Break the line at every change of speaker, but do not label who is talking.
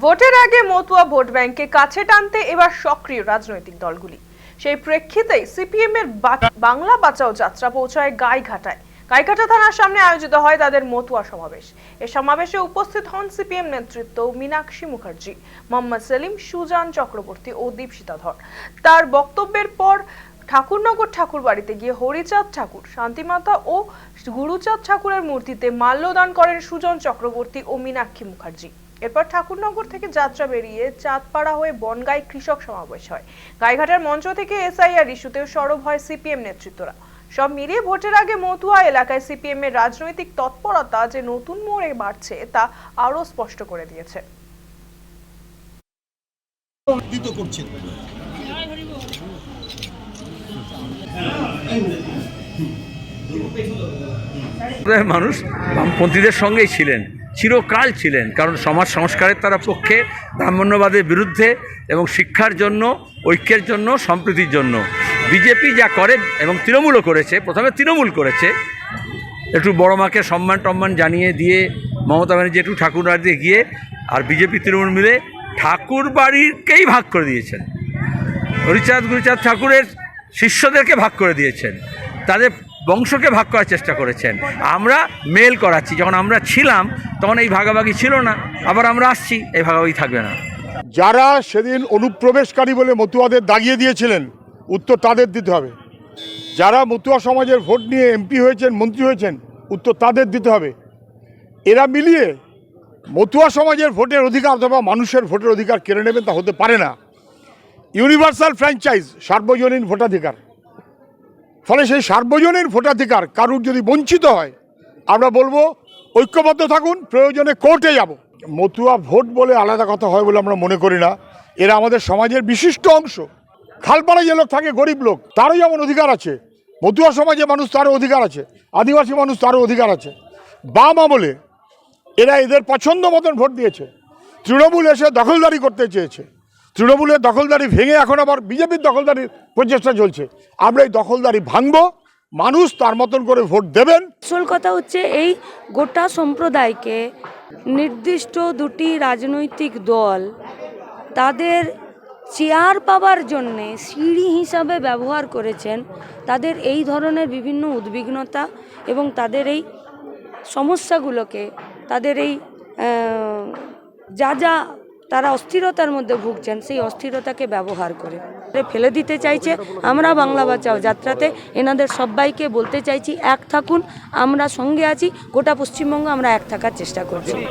ভোটের আগে মতুয়া ভোট ব্যাংককে কাছে টানতে এবার সক্রিয় রাজনৈতিক দলগুলি। সেই প্রেক্ষিতে সিপিএম এর বাংলা বাঁচাও যাত্রা পৌঁছায় গাইঘাটায়। গাইঘাটা থানার সামনে আয়োজিত হয় তাদের মতুয়া সমাবেশ। এই সমাবেশে উপস্থিত হন সিপিএম নেতৃত্ব মীনাক্ষী মুখার্জি, মোহাম্মদ সেলিম, সুজান চক্রবর্তী ও দীপশিতা ধর। তার বক্তব্যের পর ঠাকুরনগর ঠাকুর বাড়িতে গিয়ে হরিচাঁদ ঠাকুর, শান্তিমাতা ও গুরুচাঁদ ঠাকুরের মূর্তিতে মাল্যদান করেন সুজন চক্রবর্তী ও মীনাক্ষী মুখার্জি। এরপর ঠাকুরনগর থেকে যাত্রা বেরিয়ে চাঁদপাড়া হয়ে বনগাই কৃষক সমাবেশ হয়। গাইঘাটার মঞ্চ থেকে এসআইআর ইস্যুতেও সরব হয় সিপিএম নেতৃত্বরা। সব মিলিয়ে ভোটের আগে মতুয়া এলাকায় সিপিএম এর রাজনৈতিক তৎপরতা যে নতুন মোড়ে বাড়ছে তা আরো স্পষ্ট করে দিয়েছে।
মানুষ বামপন্থীদের সঙ্গেই ছিলেন, চিরকাল ছিলেন, কারণ সমাজ সংস্কারের তারা পক্ষে, ব্রাহ্মণ্যবাদের বিরুদ্ধে এবং শিক্ষার জন্য, ঐক্যের জন্য, সম্প্রীতির জন্য। বিজেপি যা করে এবং তৃণমূলও করেছে, প্রথমে তৃণমূল করেছে, একটু বড় মাকে সম্মান টম্মান জানিয়ে দিয়ে মমতা ব্যানার্জি একটু ঠাকুর বাড়িতে গিয়ে, আর বিজেপি তৃণমূল মিলে ঠাকুর বাড়িকেই ভাগ করে দিয়েছেন। হরিচাঁদ গুরুচাঁদ ঠাকুরের শিষ্যদেরকে ভাগ করে দিয়েছেন, তাদের বংশকে ভাগ করার চেষ্টা করেছেন। আমরা মেল করাচ্ছি, যখন আমরা ছিলাম তখন এই ভাগাভাগি ছিল না, আবার আমরা আসছি, এই ভাগাভাগি থাকবে না।
যারা সেদিন অনুপ্রবেশকারী বলে মতুয়াদের দাগিয়ে দিয়েছিলেন, উত্তর তাদের দিতে হবে। যারা মতুয়া সমাজের ভোট নিয়ে এমপি হয়েছেন, মন্ত্রী হয়েছেন, উত্তর তাদের দিতে হবে। এরা মিলিয়ে মতুয়া সমাজের ভোটের অধিকার অথবা মানুষের ভোটের অধিকার কেড়ে নেবেন, তা হতে পারে না। ইউনিভার্সাল ফ্র্যাঞ্চাইজ, সার্বজনীন ভোটাধিকার, ফলে সেই সার্বজনীন ভোটাধিকার কারুর যদি বঞ্চিত হয়, আমরা বলবো ঐক্যবদ্ধ থাকুন, প্রয়োজনে কোর্টে যাব। মতুয়া ভোট বলে আলাদা কথা হয় বলে আমরা মনে করি না। এরা আমাদের সমাজের বিশিষ্ট অংশ। খালপাড়ায় যে লোক থাকে, গরিব লোক, তারও যেমন অধিকার আছে, মতুয়া সমাজে মানুষ তারও অধিকার আছে, আদিবাসী মানুষ তারও অধিকার আছে। বাম আমলে এরা এদের পছন্দ মতন ভোট দিয়েছে। তৃণমূল এসে দখলদারি করতে চেয়েছে, তৃণমূলের দখলদারি ভেঙে এখন আবার বিজেপির দখলদারির প্রচেষ্টা চলছে। আমরা এই দখলদারি ভাঙবো, মানুষ তার মতন করে ভোট দেবেন।
আসল কথা হচ্ছে এই গোটা সম্প্রদায়কে নির্দিষ্ট দুটি রাজনৈতিক দল তাদের চেয়ার পাওয়ার জন্যে সিঁড়ি হিসাবে ব্যবহার করেছেন। তাদের এই ধরনের বিভিন্ন উদ্বিগ্নতা এবং তাদের এই সমস্যাগুলোকে, তাদের এই যা তারা অস্থিরতার মধ্যে ভুগছেন, সেই অস্থিরতাকে ব্যবহার করে ফেলে দিতে চাইছে। আমরা বাংলা বাঁচাও যাত্রাতে এনাদের সবাইকে বলতে চাইছি, এক থাকুন, আমরা সঙ্গে আছি, গোটা পশ্চিমবঙ্গ আমরা এক থাকার চেষ্টা করছি।